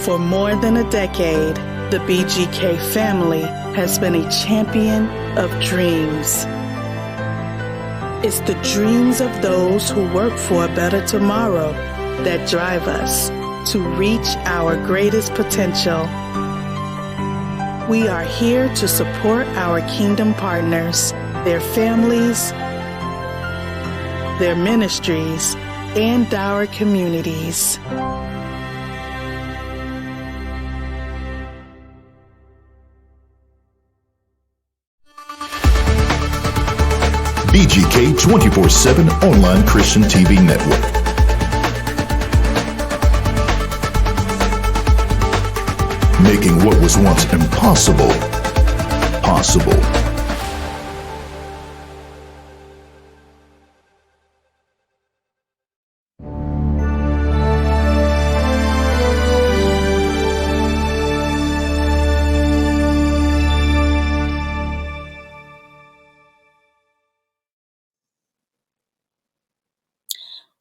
For more than a decade, the BGK family has been a champion of dreams. It's the dreams of those who work for a better tomorrow that drive us to reach our greatest potential. We are here to support our kingdom partners, their families, their ministries, and our communities. BGK 24/7 Online Christian TV Network. Making what was once impossible, possible.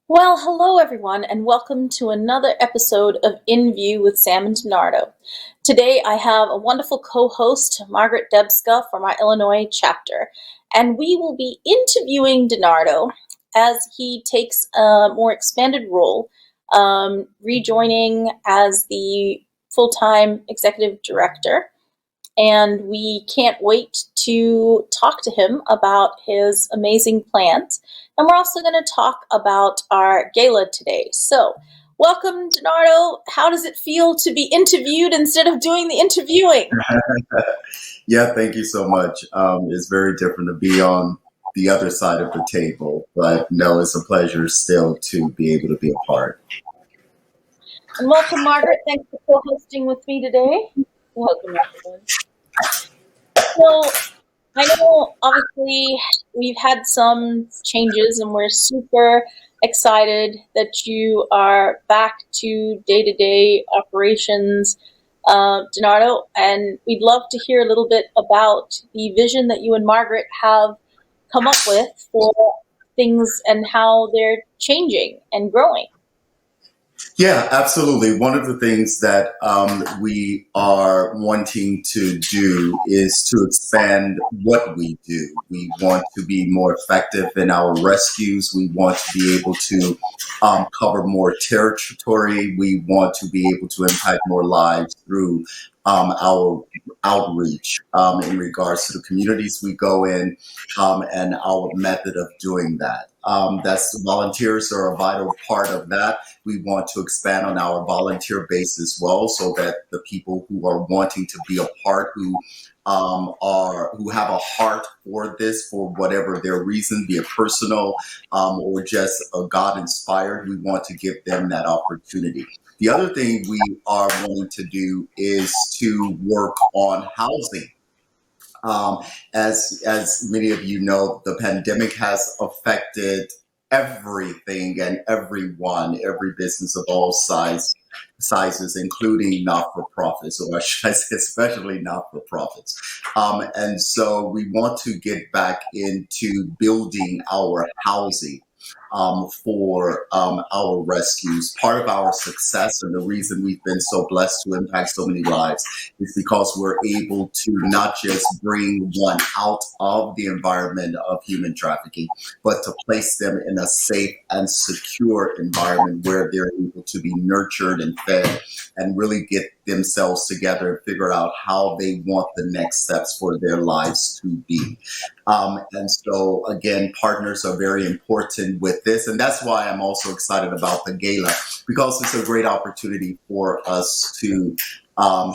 Well, hello everyone, and welcome to another episode of In View with Sam and Denardo. Today I have a wonderful co-host, Margaret Debska from our Illinois chapter, and we will be interviewing Denardo as he takes a more expanded role, rejoining as the full-time executive director. And we can't wait to talk to him about his amazing plans. And we're also going to talk about our gala today. So, welcome, Denardo. How does it feel to be interviewed instead of doing the interviewing? Yeah, thank you so much. It's very different to be on the other side of the table. But no, it's a pleasure still to be able to be a part. And welcome, Margaret. Thanks for co-hosting with me today. Welcome, everyone. So, I know, obviously, we've had some changes, and we're super excited that you are back to day-to-day operations, Denardo, and we'd love to hear a little bit about the vision that you and Margaret have come up with for things and how they're changing and growing. Yeah, absolutely. One of the things that we are wanting to do is to expand what we do. We want to be more effective in our rescues. We want to be able to cover more territory. We want to be able to impact more lives through our outreach in regards to the communities we go in and our method of doing that. That's volunteers are a vital part of that. We want to expand on our volunteer base as well, so that the people who are wanting to be a part, who have a heart for this, for whatever their reason, be it personal or just God inspired, we want to give them that opportunity. The other thing we are wanting to do is to work on housing. As many of you know, the pandemic has affected everything and everyone, every business of all sizes, including not-for-profits, or I should say especially not-for-profits. And so we want to get back into building our housing for our rescues. Part of our success and the reason we've been so blessed to impact so many lives is because we're able to not just bring one out of the environment of human trafficking, but to place them in a safe and secure environment where they're able to be nurtured and fed and really get themselves together and figure out how they want the next steps for their lives to be. And so, again, partners are very important with this. And that's why I'm also excited about the gala, because it's a great opportunity for us to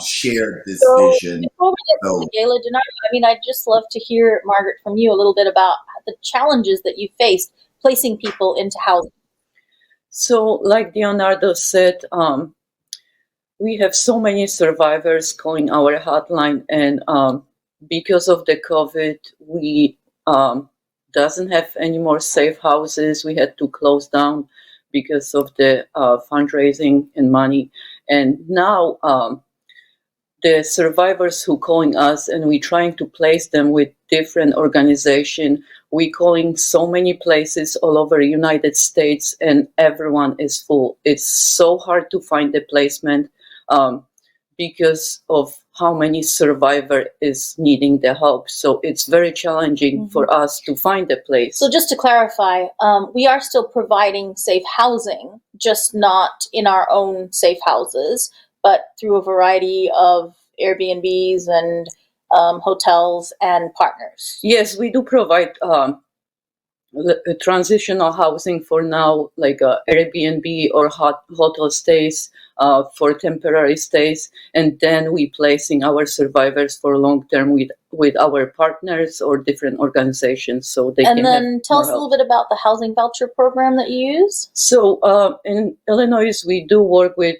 share this vision. Before we get to the gala, Denardo, I'd just love to hear, Margaret, from you a little bit about the challenges that you faced placing people into housing. So, like Denardo said, we have so many survivors calling our hotline, and because of the COVID, we doesn't have any more safe houses. We had to close down because of the fundraising and money. And now the survivors who calling us, and we trying to place them with different organization. We calling so many places all over the United States, and everyone is full. It's so hard to find the placement. because of how many survivor is needing the help. So it's very challenging for us to find a place. So just to clarify, we are still providing safe housing, just not in our own safe houses, but through a variety of Airbnbs and hotels and partners. Yes, we do provide transitional housing for now, like Airbnb or hotel stays for temporary stays, and then we placing our survivors for long term with our partners or different organizations, so they And can. then have tell more us a help. little bit about the housing voucher program that you use. So in Illinois, we do work with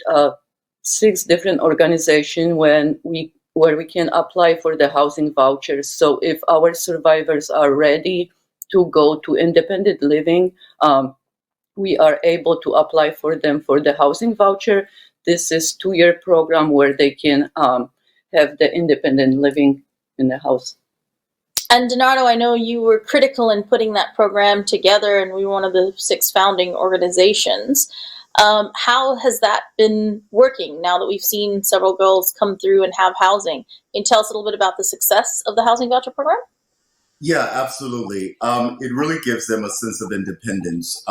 6 different organizations where we can apply for the housing vouchers. So if our survivors are ready to go to independent living, we are able to apply for them for the housing voucher. This is 2-year program where they can have the independent living in the house. And Denardo, I know you were critical in putting that program together, and we were one of the 6 founding organizations. How has that been working now that we've seen several girls come through and have housing? Can you tell us a little bit about the success of the housing voucher program? Yeah, absolutely. It really gives them a sense of independence.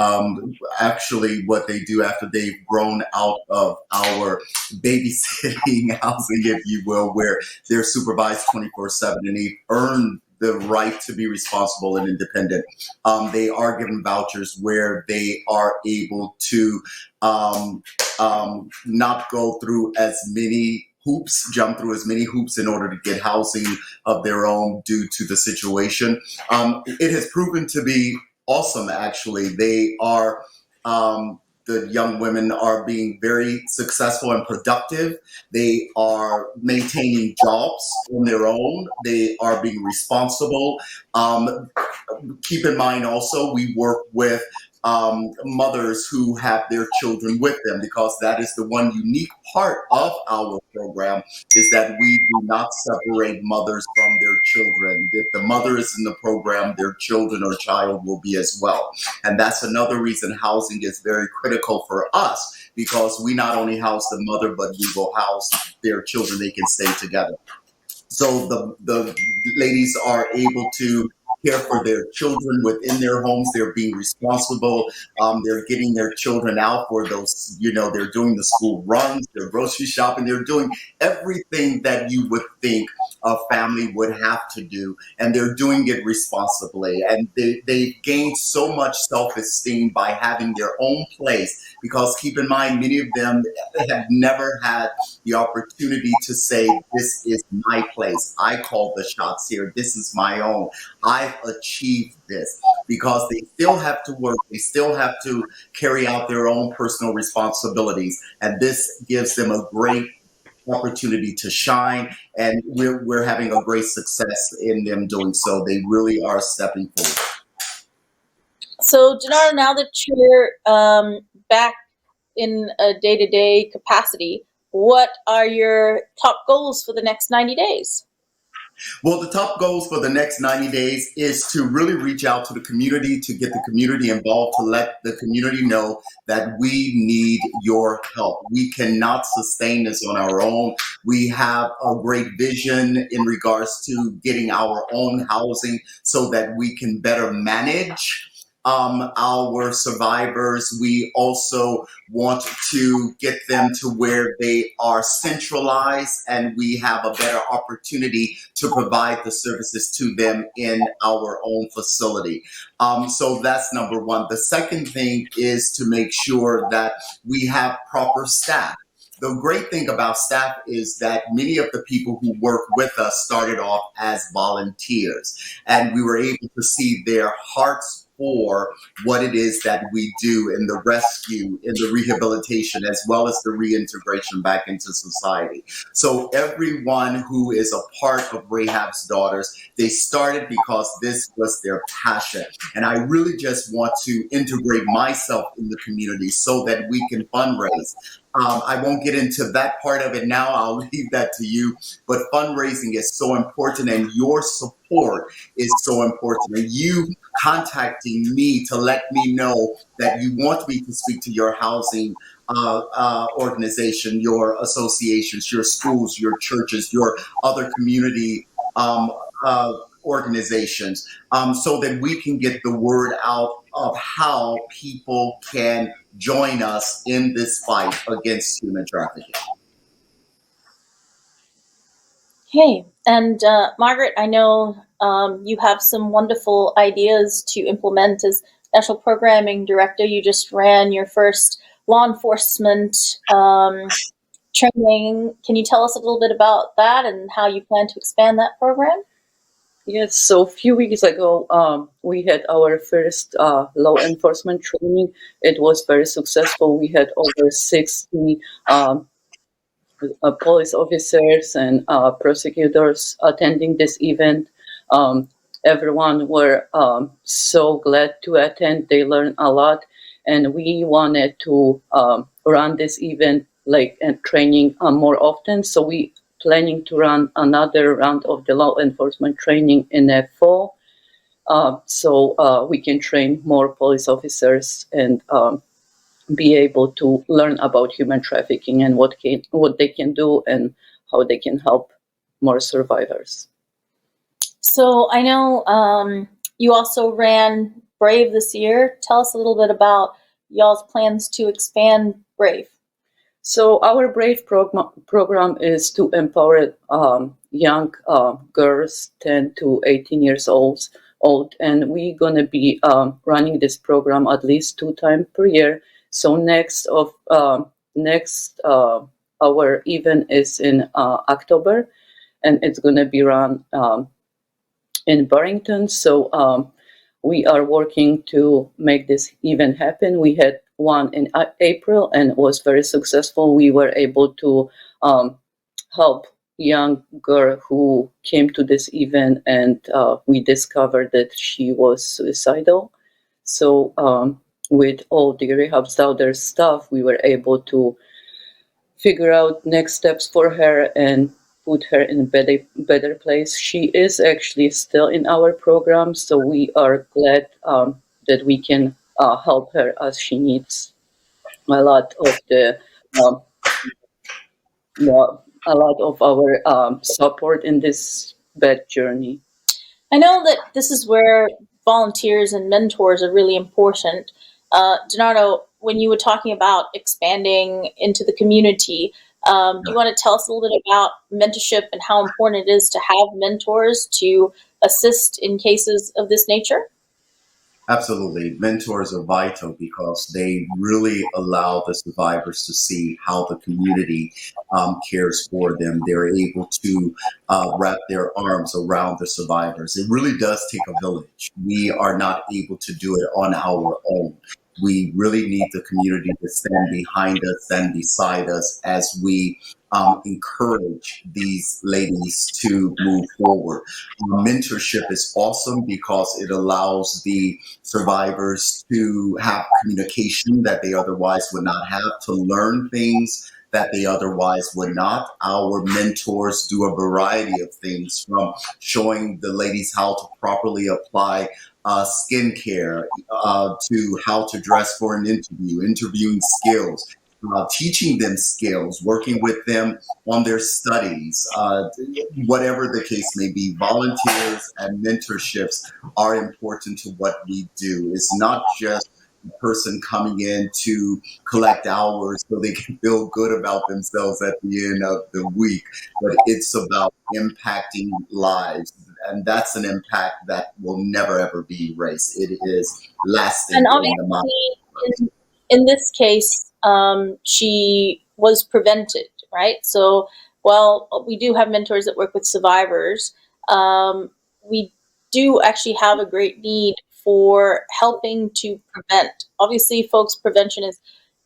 Actually, what they do after they've grown out of our babysitting housing, if you will, where they're supervised 24/7 and they've earned the right to be responsible and independent, they are given vouchers where they are able to not go through as many hoops, jump through as many hoops in order to get housing of their own due to the situation. It has proven to be awesome, actually. They are, the young women are being very successful and productive. They are maintaining jobs on their own. They are being responsible. Keep in mind also, we work with mothers who have their children with them, because that is the one unique part of our program, is that we do not separate mothers from their children. If the mother is in the program, their children or child will be as well. And that's another reason housing is very critical for us, because we not only house the mother, but we will house their children. They can stay together. So the ladies are able to care for their children within their homes. They're being responsible. They're getting their children out for those, they're doing the school runs, they're grocery shopping, they're doing everything that you would think a family would have to do, and they're doing it responsibly. And they've gained so much self-esteem by having their own place, because keep in mind, many of them have never had the opportunity to say, this is my place. I call the shots here. This is my own. I've achieved this, because they still have to work. They still have to carry out their own personal responsibilities. And this gives them a great opportunity to shine. And we're having a great success in them doing so. They really are stepping forward. So, Denardo, now that you're back in a day-to-day capacity, what are your top goals for the next 90 days? Well, the top goals for the next 90 days is to really reach out to the community, to get the community involved, to let the community know that we need your help. We cannot sustain this on our own. We have a great vision in regards to getting our own housing so that we can better manage our survivors. We also want to get them to where they are centralized, and we have a better opportunity to provide the services to them in our own facility. So that's number one. The second thing is to make sure that we have proper staff. The great thing about staff is that many of the people who work with us started off as volunteers, and we were able to see their hearts for what it is that we do in the rescue, in the rehabilitation, as well as the reintegration back into society. So everyone who is a part of Rahab's Daughters, they started because this was their passion. And I really just want to integrate myself in the community so that we can fundraise. I won't get into that part of it now. I'll leave that to you. But fundraising is so important, and your support is so important. And you contacting me to let me know that you want me to speak to your housing organization, your associations, your schools, your churches, your other community um, uh, organizations, so that we can get the word out of how people can join us in this fight against human trafficking. Hey, and Margaret, I know you have some wonderful ideas to implement as National Programming Director. You just ran your first law enforcement training. Can you tell us a little bit about that and how you plan to expand that program? Yes, so a few weeks ago, we had our first law enforcement training. It was very successful. We had over 60 um, police officers and prosecutors attending this event. Um, Everyone were so glad to attend. They learned a lot, and we wanted to run this event and training more often. So we planning to run another round of the law enforcement training in the fall, so we can train more police officers and be able to learn about human trafficking and what they can do and how they can help more survivors. So I know you also ran Brave this year. Tell us a little bit about y'all's plans to expand Brave. So our Brave program is to empower young girls 10 to 18 years old, and we're going to be running this program at least 2 times per year. So next our event is in October, and it's going to be run in Barrington. So we are working to make this event happen. We had one in April and it was very successful. We were able to help young girl who came to this event, and we discovered that she was suicidal. So with all the Rahab's other stuff, we were able to figure out next steps for her and put her in a better place. She is actually still in our program, so we are glad that we can help her as she needs a lot of um, a lot of our support in this bad journey. I know that this is where volunteers and mentors are really important. Denardo, when you were talking about expanding into the community, do you want to tell us a little bit about mentorship and how important it is to have mentors to assist in cases of this nature? Absolutely. Mentors are vital because they really allow the survivors to see how the community cares for them. They're able to wrap their arms around the survivors. It really does take a village. We are not able to do it on our own. We really need the community to stand behind us, stand beside us as we encourage these ladies to move forward. Mentorship is awesome because it allows the survivors to have communication that they otherwise would not have, to learn things that they otherwise would not. Our mentors do a variety of things, from showing the ladies how to properly apply skincare, to how to dress for an interview, interviewing skills, teaching them skills, working with them on their studies, whatever the case may be. Volunteers and mentorships are important to what we do. It's not just a person coming in to collect hours so they can feel good about themselves at the end of the week, but it's about impacting lives. And that's an impact that will never ever be erased. It is lasting And in the mind. obviously, in this case, she was prevented, right? So while we do have mentors that work with survivors, we do actually have a great need for helping to prevent. Obviously, folks, prevention is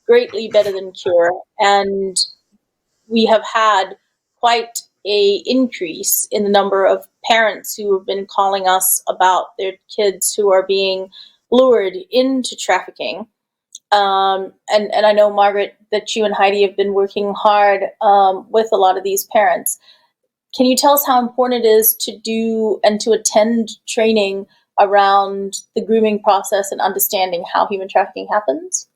greatly better than cure, and we have had quite a increase in the number of parents who have been calling us about their kids who are being lured into trafficking. And I know, Margaret, that you and Heidi have been working hard with a lot of these parents. Can you tell us how important it is to do and to attend training around the grooming process and understanding how human trafficking happens?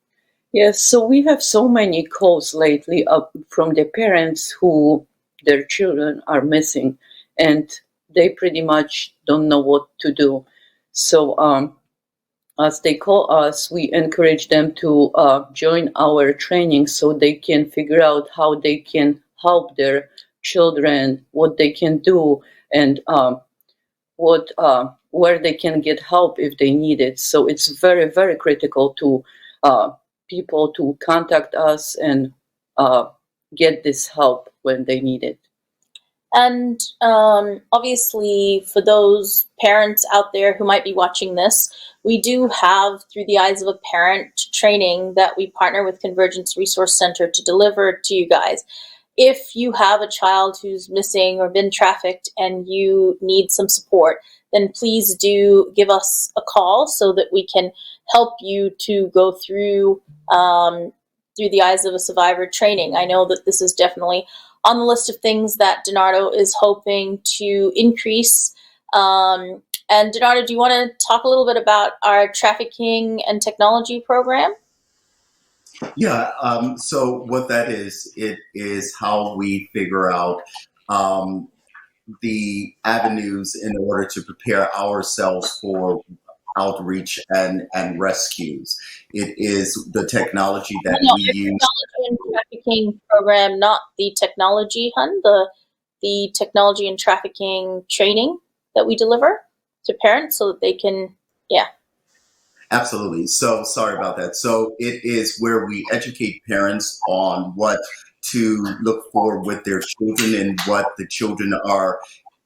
Yes, so we have so many calls lately from the parents who their children are missing, and they pretty much don't know what to do. So as they call us, we encourage them to join our training so they can figure out how they can help their children, what they can do, and what where they can get help if they need it. So it's very, very critical to people to contact us and get this help when they need it. And obviously, for those parents out there who might be watching this, we do have Through the Eyes of a Parent training that we partner with Convergence Resource Center to deliver to you guys. If you have a child who's missing or been trafficked and you need some support, then please do give us a call so that we can help you to go through Through the Eyes of a Survivor training. I know that this is definitely on the list of things that Denardo is hoping to increase. And Denardo, do you want to talk a little bit about our trafficking and technology program? Yeah, so what that is, it is how we figure out the avenues in order to prepare ourselves for outreach and rescues. It is the technology that No, we your use. technology and trafficking program, not the technology, hun, the technology and trafficking training that we deliver to parents so that they can, yeah. Absolutely. So sorry about that. So it is where we educate parents on what to look for with their children and what the children are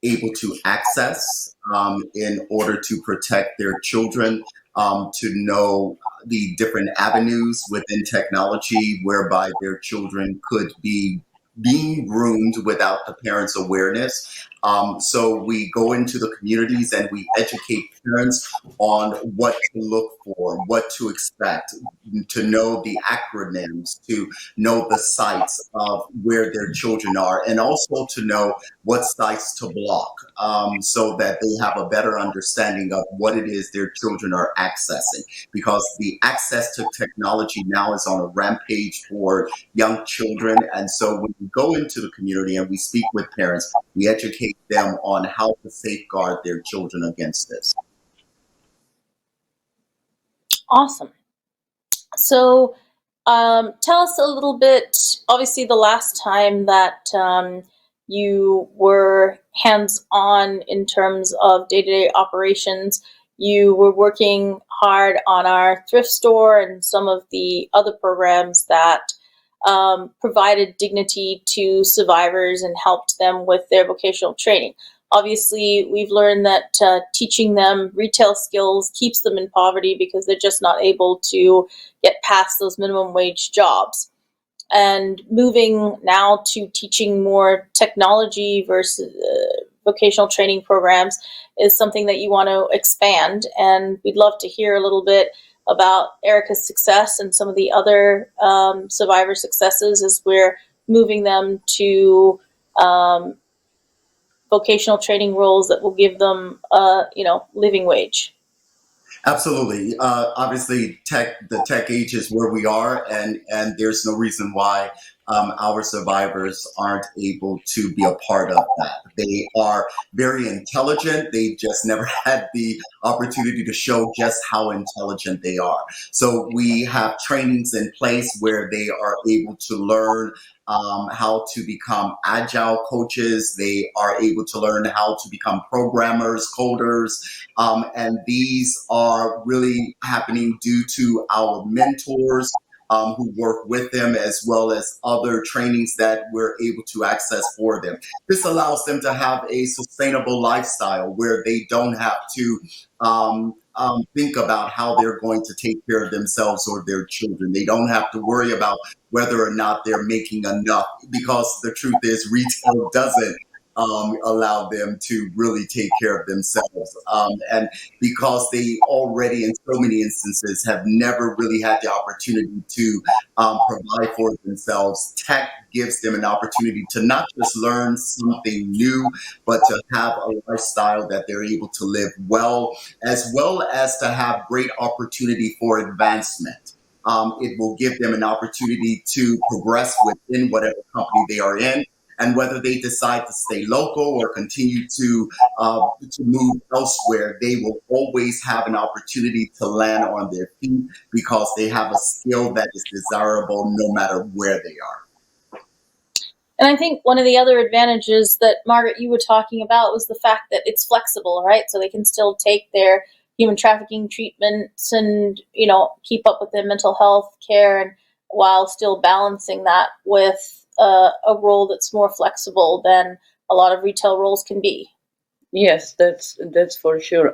able to access in order to protect their children, to know the different avenues within technology whereby their children could be being groomed without the parents' awareness. So we go into the communities and we educate parents on what to look for, what to expect, to know the acronyms, to know the sites of where their children are, and also to know what sites to block, so that they have a better understanding of what it is their children are accessing. Because the access to technology now is on a rampage for young children. And so when we go into the community and we speak with parents, we educate them on how to safeguard their children against this. Awesome. So tell us a little bit, obviously the last time that you were hands-on in terms of day-to-day operations, you were working hard on our thrift store and some of the other programs that provided dignity to survivors and helped them with their vocational training. Obviously, we've learned that teaching them retail skills keeps them in poverty because they're just not able to get past those minimum wage jobs. And moving now to teaching more technology versus vocational training programs is something that you want to expand. And we'd love to hear a little bit about Erica's success and some of the other survivor successes as we're moving them to vocational training roles that will give them, living wage. Absolutely. Obviously, the tech age is where we are, and there's no reason why our survivors aren't able to be a part of that. They are very intelligent. They just never had the opportunity to show just how intelligent they are. So we have trainings in place where they are able to learn how to become agile coaches. They are able to learn how to become programmers, coders, and these are really happening due to our mentors who work with them, as well as other trainings that we're able to access for them. This allows them to have a sustainable lifestyle where they don't have to think about how they're going to take care of themselves or their children. They don't have to worry about whether or not they're making enough, because the truth is retail doesn't allow them to really take care of themselves. And because they already, in so many instances, have never really had the opportunity to provide for themselves, tech gives them an opportunity to not just learn something new, but to have a lifestyle that they're able to live well as to have great opportunity for advancement. It will give them an opportunity to progress within whatever company they are in. And whether they decide to stay local or continue to move elsewhere, they will always have an opportunity to land on their feet because they have a skill that is desirable no matter where they are. And I think one of the other advantages that, Margaret, you were talking about was the fact that it's flexible, right? So they can still take their human trafficking treatments and, keep up with their mental health care, and while still balancing that with a role that's more flexible than a lot of retail roles can be. Yes, that's for sure.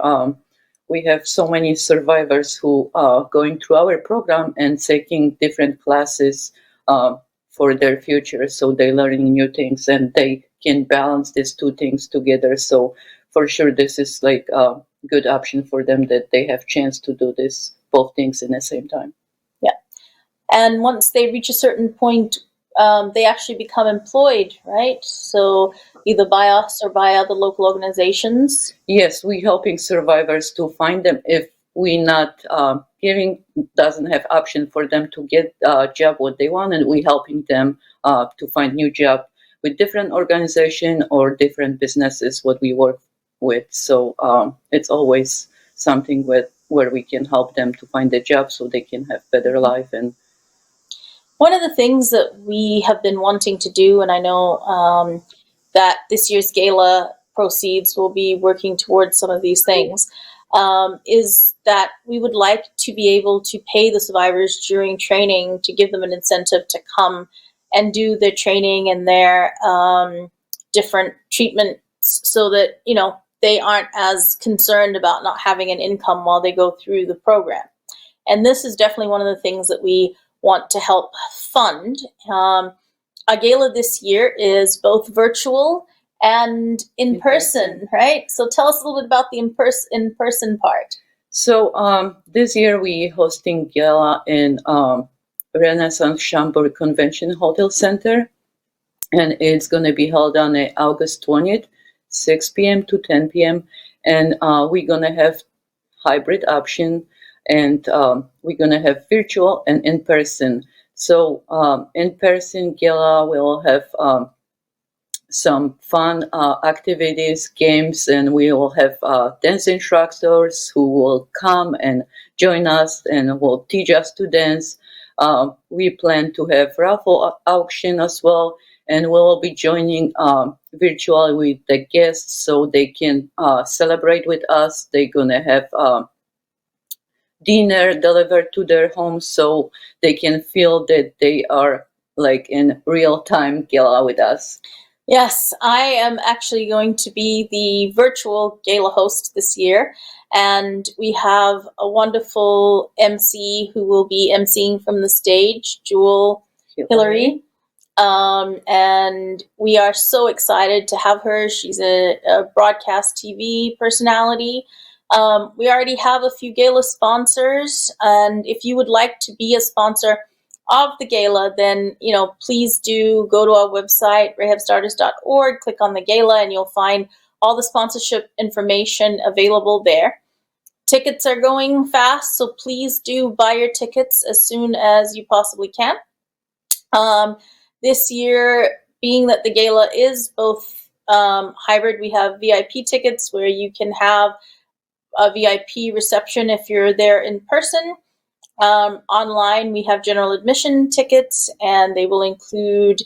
We have so many survivors who are going through our program and taking different classes for their future. So they're learning new things and they can balance these two things together. So for sure, this is like a good option for them that they have chance to do this both things in the same time. Yeah. And once they reach a certain point, they actually become employed, right? So either by us or by other local organizations. Yes, we're helping survivors to find them. If we not giving doesn't have option for them to get a job what they want, and we're helping them to find new job with different organization or different businesses what we work with. So it's always something where we can help them to find a job so they can have better life. And one of the things that we have been wanting to do, and I know that this year's gala proceeds will be working towards some of these things, is that we would like to be able to pay the survivors during training to give them an incentive to come and do their training and their different treatments so that, they aren't as concerned about not having an income while they go through the program. And this is definitely one of the things that we want to help fund. Our gala this year is both virtual and in person, right? So tell us a little bit about the in-person part. So this year we hosting gala in Renaissance Chambord Convention Hotel Center, and it's going to be held on August 20th, 6 p.m. to 10 p.m. And we're going to have hybrid option, and we're going to have virtual and in-person. So in-person gala will have some fun activities, games, and we will have dance instructors who will come and join us and will teach us to dance. We plan to have raffle auction as well, and we'll be joining virtually with the guests so they can celebrate with us. They're going to have dinner delivered to their homes so they can feel that they are like in real-time gala with us. Yes, I am actually going to be the virtual gala host this year, and we have a wonderful MC who will be emceeing from the stage, Jewel Hillary. And we are so excited to have her. She's a broadcast TV personality. We already have a few gala sponsors, and if you would like to be a sponsor of the gala, then please do go to our website, rahabstarters.org, click on the gala, and you'll find all the sponsorship information available there. Tickets are going fast, so please do buy your tickets as soon as you possibly can. This year, being that the gala is both hybrid, we have VIP tickets where you can have a VIP reception if you're there in person. Online, we have general admission tickets, and they will include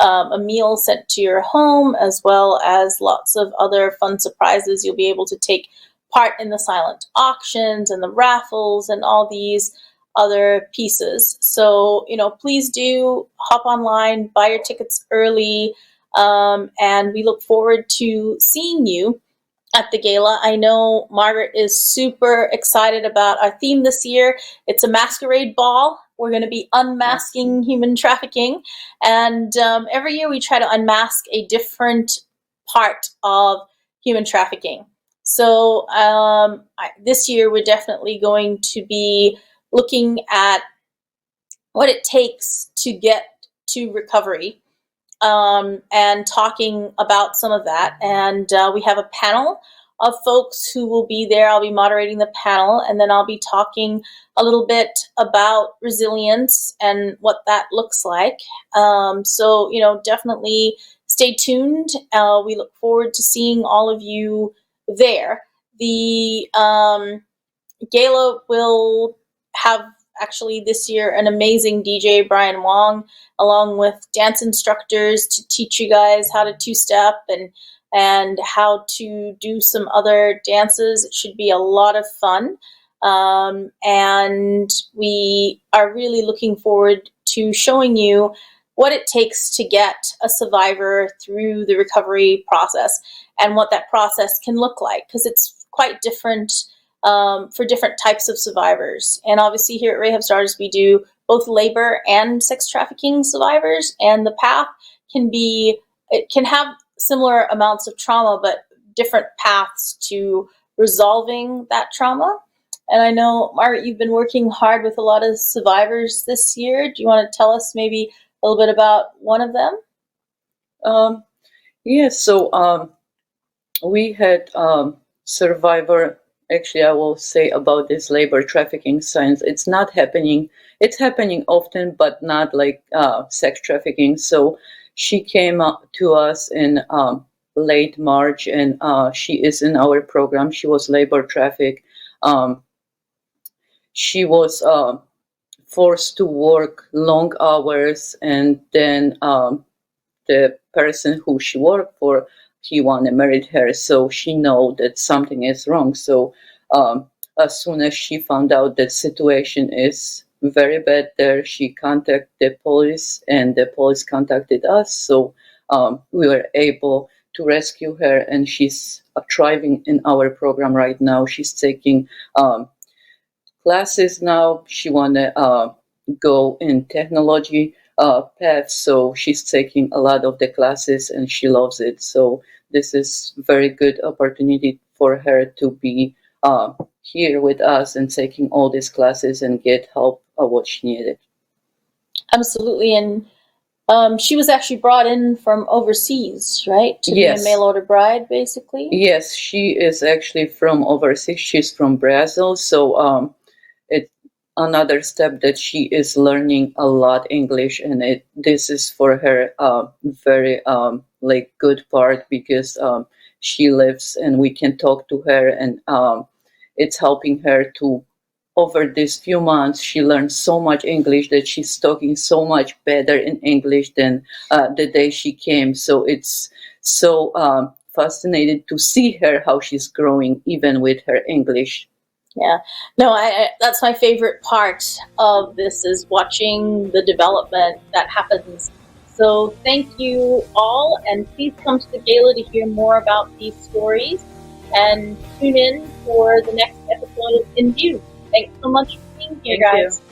a meal sent to your home, as well as lots of other fun surprises. You'll be able to take part in the silent auctions and the raffles and all these other pieces. So, please do hop online, buy your tickets early, and we look forward to seeing you at the gala. I know Margaret is super excited about our theme this year. It's a masquerade ball. We're going to be unmasking human trafficking. And every year we try to unmask a different part of human trafficking. So this year we're definitely going to be looking at what it takes to get to recovery, and talking about some of that. And we have a panel of folks who will be there. I'll be moderating the panel, and then I'll be talking a little bit about resilience and what that looks like. So, definitely stay tuned. We look forward to seeing all of you there. The gala will have actually this year an amazing DJ, Brian Wong, along with dance instructors to teach you guys how to two-step and how to do some other dances. It should be a lot of fun. And we are really looking forward to showing you what it takes to get a survivor through the recovery process and what that process can look like, because it's quite different for different types of survivors. And obviously here at Rahab Stars, we do both labor and sex trafficking survivors, and the path it can have similar amounts of trauma, but different paths to resolving that trauma. And I know, Margaret, you've been working hard with a lot of survivors this year. Do you want to tell us maybe a little bit about one of them? Yes, so we had survivor. Actually, I will say about this labor trafficking science. It's not happening. It's happening often, but not like sex trafficking. So she came up to us in late March, and she is in our program. She was labor trafficked. She was forced to work long hours, and then the person who she worked for, he wanted to marry her, so she know that something is wrong. So as soon as she found out that situation is very bad there, she contacted the police, and the police contacted us. So we were able to rescue her, and she's thriving in our program right now. She's taking classes now. She wanna go in technology path, so she's taking a lot of the classes, and she loves it. So this is very good opportunity for her to be here with us and taking all these classes and get help what she needed. Absolutely. And she was actually brought in from overseas, right? To Yes. be a mail order bride, basically? Yes, she is actually from overseas. She's from Brazil. So it's another step that she is learning a lot English, and this is for her very like good part, because she lives and we can talk to her, and it's helping her to, over these few months, she learned so much English that she's talking so much better in English than the day she came. So it's so fascinating to see her, how she's growing even with her English. Yeah. No, I that's my favorite part of this, is watching the development that happens. So thank you all, and please come to the gala to hear more about these stories, and tune in for the next episode of In View. Thanks so much for being here, Thank guys. you.